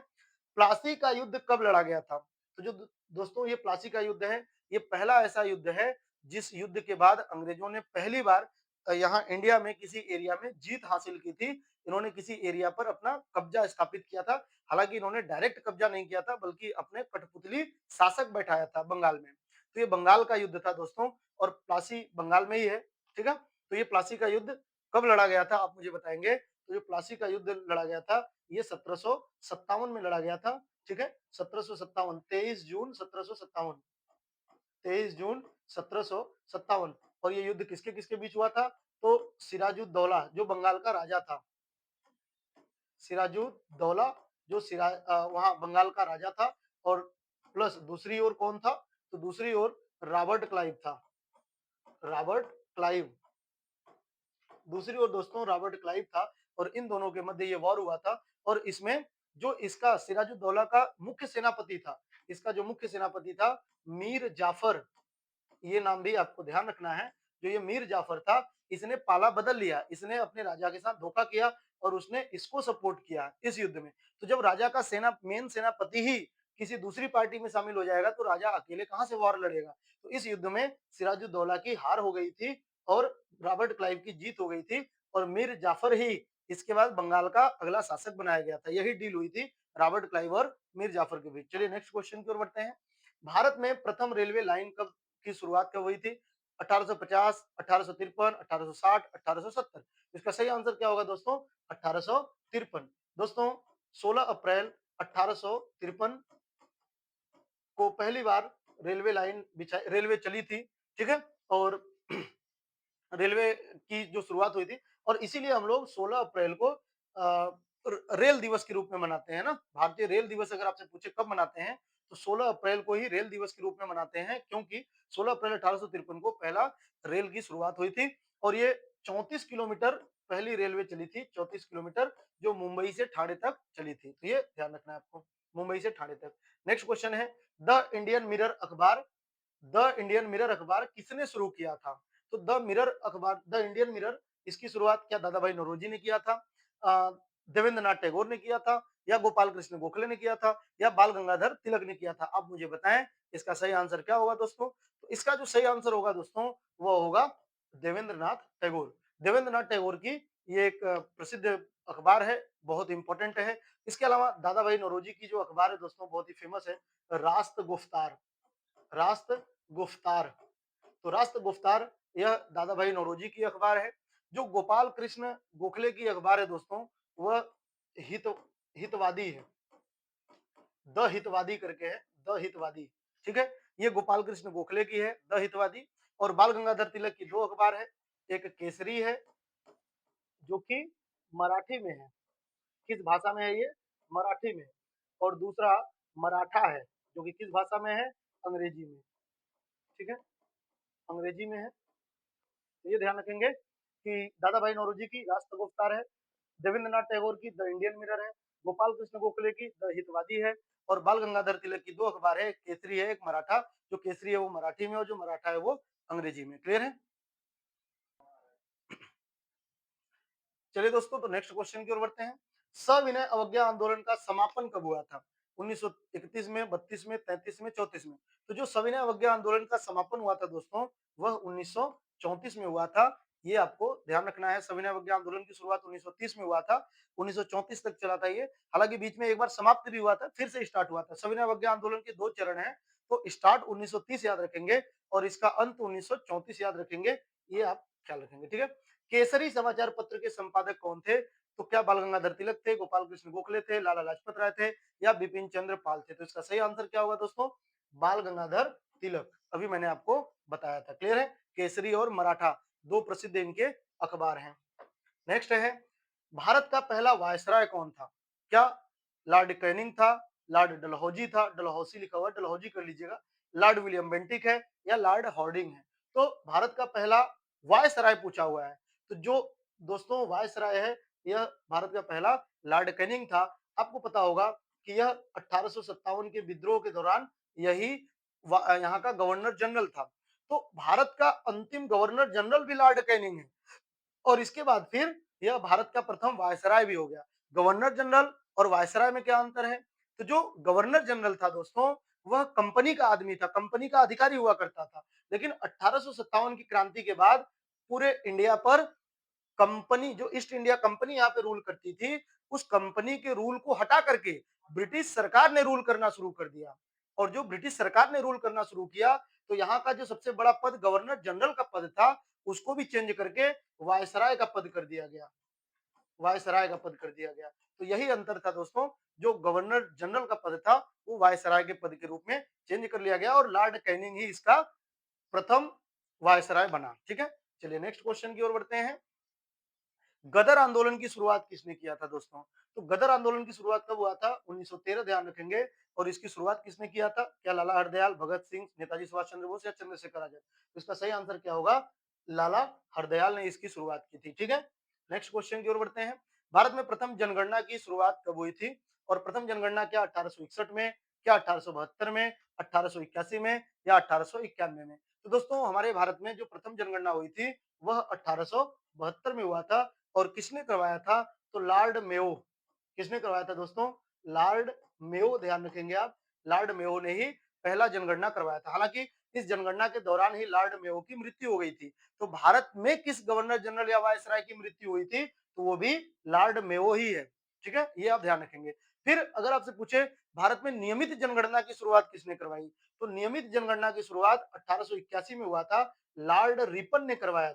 प्लासी का युद्ध कब लड़ा गया था? तो जो दोस्तों ये प्लासी का युद्ध है, ये पहला ऐसा युद्ध है जिस युद्ध के बाद अंग्रेजों ने पहली बार यहाँ इंडिया में किसी एरिया में जीत हासिल की थी। इन्होंने किसी एरिया पर अपना कब्जा स्थापित किया था। हालांकि इन्होंने डायरेक्ट कब्जा नहीं किया था, बल्कि अपने कठपुतली शासक बैठाया था बंगाल में। तो ये बंगाल का युद्ध था दोस्तों, और प्लासी बंगाल में ही है। ठीक है, तो ये प्लासी का युद्ध कब लड़ा गया था, आप मुझे बताएंगे? तो जो प्लासी का युद्ध लड़ा गया था, ये 1757 में लड़ा गया था। ठीक है, 1757, 23 जून 1757, 23 जून 1757। और ये युद्ध किसके किसके बीच हुआ था? तो सिराजुद्दौला, जो बंगाल का राजा था, सिराजुद्दौला, जो वहां बंगाल का राजा था, और प्लस दूसरी ओर कौन था? तो दूसरी ओर रॉबर्ट क्लाइव था, रॉबर्ट क्लाइव। दूसरी ओर दोस्तों रॉबर्ट क्लाइव था और इन दोनों के मध्य ये वॉर हुआ था और इसमें जो इसका सिराजुद्दौला का मुख्य सेनापति था, इसका जो मुख्य सेनापति था मीर जाफर, ये नाम भी आपको ध्यान रखना है। जो ये मीर जाफर था, इसने पाला बदल लिया, इसने अपने राजा के साथ धोखा किया और उसने इसको सपोर्ट किया इस युद्ध में। तो जब राजा का मेन सेनापति ही किसी दूसरी पार्टी में शामिल हो जाएगा तो राजा अकेले कहां से वॉर लड़ेगा। तो इस युद्ध में सिराजुद्दौला की हार हो गई थी और रॉबर्ट क्लाइव की जीत हो गई थी और मीर जाफर ही इसके बाद बंगाल का अगला शासक बनाया गया था। यही डील हुई थी रॉबर्ट क्लाइव और मीर जाफर के बीच। चलिए नेक्स्ट क्वेश्चन की ओर बढ़ते हैं। भारत में प्रथम रेलवे लाइन कब की शुरुआत कब हुई थी? 1850, 1853, 1860, 1870। इसका सही आंसर क्या होगा दोस्तों? 1853। दोस्तों 16 अप्रैल 1853 को पहली बार रेलवे चली थी, ठीक है। और रेलवे की जो शुरुआत हुई थी और इसीलिए हम लोग 16 अप्रैल को रेल दिवस के रूप में मनाते हैं ना। भारतीय रेल दिवस अगर आपसे पूछे कब मनाते हैं तो 16 अप्रैल को ही रेल दिवस के रूप में मनाते हैं, क्योंकि 16 अप्रैल 1853 को पहला रेल की शुरुआत हुई थी और ये 34 किलोमीटर पहली रेलवे चली थी, 34 किलोमीटर, जो मुंबई से ठाणे तक चली थी। तो ये ध्यान रखना है आपको, मुंबई से ठाणे तक। नेक्स्ट क्वेश्चन है, द इंडियन मिरर अखबार किसने शुरू किया था? तो द इंडियन मिरर, इसकी शुरुआत क्या दादा भाई नौरोजी ने किया था, देवेंद्र नाथ टैगोर ने किया था, या गोपाल कृष्ण गोखले ने किया था, या बाल गंगाधर तिलक ने किया था? आप मुझे बताएं इसका सही आंसर क्या होगा दोस्तों। तो इसका जो सही आंसर होगा दोस्तों वो होगा देवेंद्र नाथ टैगोर। देवेंद्र नाथ टैगोर की ये एक प्रसिद्ध अखबार है, बहुत इंपॉर्टेंट है। इसके अलावा दादा भाई नौरोजी की जो अखबार है दोस्तों बहुत ही फेमस है, रास्त गुफ्तार, रास्त गुफ्तार। तो रास्त गुफ्तार यह दादा भाई नौरोजी की अखबार है। जो गोपाल कृष्ण गोखले की अखबार है दोस्तों वह हित हितवादी है, द हितवादी करके है, द हितवादी, ठीक है। ये गोपाल कृष्ण गोखले की है द हितवादी। और बाल गंगाधर तिलक की दो अखबार है, एक केसरी है जो कि मराठी में है। किस भाषा में है ये? मराठी में। और दूसरा मराठा है जो कि किस भाषा में है? अंग्रेजी में, ठीक है, अंग्रेजी में है। तो ये ध्यान रखेंगे कि दादा भाई नौरोजी की राष्ट्र गुफ्तार है, देवेंद्रनाथ टैगोर की द इंडियन मिरर है, गोपाल कृष्ण गोखले की द हितवादी है और बाल गंगाधर तिलक की दो अखबार है, एक केसरी है एक मराठा। जो केसरी है वो मराठी में और जो मराठा है वो अंग्रेजी में। क्लियर है? चलिए दोस्तों तो नेक्स्ट क्वेश्चन की ओर बढ़ते हैं। सविनय अवज्ञा आंदोलन का समापन कब हुआ था? 1931 में, 32 में, 33 में, 34 में। तो जो सविनय अवज्ञा आंदोलन का समापन हुआ था दोस्तों वह 1934 में हुआ था। ये आपको ध्यान रखना है। सविनय अवज्ञा आंदोलन की शुरुआत 1930 में हुआ था, 1934 तक चला था ये। हालांकि बीच में एक बार समाप्त भी हुआ था, फिर से स्टार्ट हुआ था। सविनय अवज्ञा आंदोलन के दो चरण हैं, तो स्टार्ट 1930 याद रखेंगे और इसका अंत 1934 याद रखेंगे, ये आप ख्याल रखेंगे, ठीक है। केसरी समाचार पत्र के संपादक कौन थे? तो क्या बाल गंगाधर तिलक थे, गोपाल कृष्ण गोखले थे, लाला लाजपत राय थे, या बिपिन चंद्र पाल थे? तो इसका सही आंसर क्या होगा दोस्तों? बाल गंगाधर तिलक। अभी मैंने आपको बताया था। क्लियर है? केसरी और मराठा दो प्रसिद्ध इनके अखबार हैं। नेक्स्ट है, भारत का पहला वायसराय कौन था? क्या लॉर्ड कैनिंग था, लॉर्ड डलहौजी था, डलहौसी लिखा हुआ डलहौजी कर लीजिएगा, लॉर्ड विलियम बेंटिक है, या लॉर्ड हॉर्डिंग है? तो भारत का पहला वायसराय पूछा हुआ है, तो जो दोस्तों वायसराय है यह भारत का पहला लॉर्ड कैनिंग था। आपको पता होगा कि यह 1857 के विद्रोह के दौरान यही यहाँ का गवर्नर जनरल था। तो भारत का अंतिम गवर्नर जनरल भी लॉर्ड कैनिंग है और इसके बाद फिर यह भारत का प्रथम वायसराय भी हो गया। गवर्नर जनरल और वायसराय में क्या अंतर है? तो जो गवर्नर जनरल था दोस्तों वह कंपनी का आदमी था, कंपनी का अधिकारी हुआ करता था। लेकिन 1857 की क्रांति के बाद पूरे इंडिया पर कंपनी, जो ईस्ट इंडिया कंपनी यहाँ पे रूल करती थी, उस कंपनी के रूल को हटा करके ब्रिटिश सरकार ने रूल करना शुरू कर दिया। और जो ब्रिटिश सरकार ने रूल करना शुरू किया तो यहाँ का जो सबसे बड़ा पद गवर्नर जनरल का पद था उसको भी चेंज करके वायसराय का पद कर दिया गया, वायसराय का पद कर दिया गया। तो यही अंतर था दोस्तों, जो गवर्नर जनरल का पद था वो वायसराय के पद के रूप में चेंज कर लिया गया और लॉर्ड कैनिंग ही इसका प्रथम वायसराय बना। ठीक है, चलिए नेक्स्ट क्वेश्चन की ओर बढ़ते हैं। गदर आंदोलन की शुरुआत किसने किया था दोस्तों? तो गदर आंदोलन की शुरुआत कब हुआ था? 1913 ध्यान रखेंगे। और इसकी शुरुआत किसने किया था? क्या लाला हरदयाल, भगत सिंह, नेताजी सुभाष चंद्र बोस या चंद्रशेखर आजाद? तो इसका सही आंसर क्या होगा? लाला हरदयाल ने इसकी शुरुआत की थी। ठीक है, नेक्स्ट क्वेश्चन की ओर बढ़ते हैं। भारत में प्रथम जनगणना की शुरुआत कब हुई थी? और प्रथम जनगणना क्या 1861 में, क्या 1872 में, 1881 में या 1891 में? तो दोस्तों हमारे भारत में जो प्रथम जनगणना हुई थी वह 1872 में हुआ था। और किसने करवाया था? तो लॉर्ड मेयो। किसने करवाया था दोस्तों? लॉर्ड मेयो, ध्यान रखेंगे आप। लॉर्ड मेयो ने ही पहला जनगणना करवाया था। हालांकि इस जनगणना के दौरान ही लॉर्ड मेयो की मृत्यु हो गई थी। तो भारत में किस गवर्नर जनरल या वायसराय की मृत्यु हुई थी? तो वो भी लॉर्ड मेयो ही है। ठीक है, ये आप ध्यान रखेंगे। फिर अगर आपसे पूछे भारत में नियमित जनगणना की शुरुआत किसने करवाई? तो नियमित जनगणना की शुरुआत 1881 में हुआ था, लॉर्ड रिपन ने करवाया।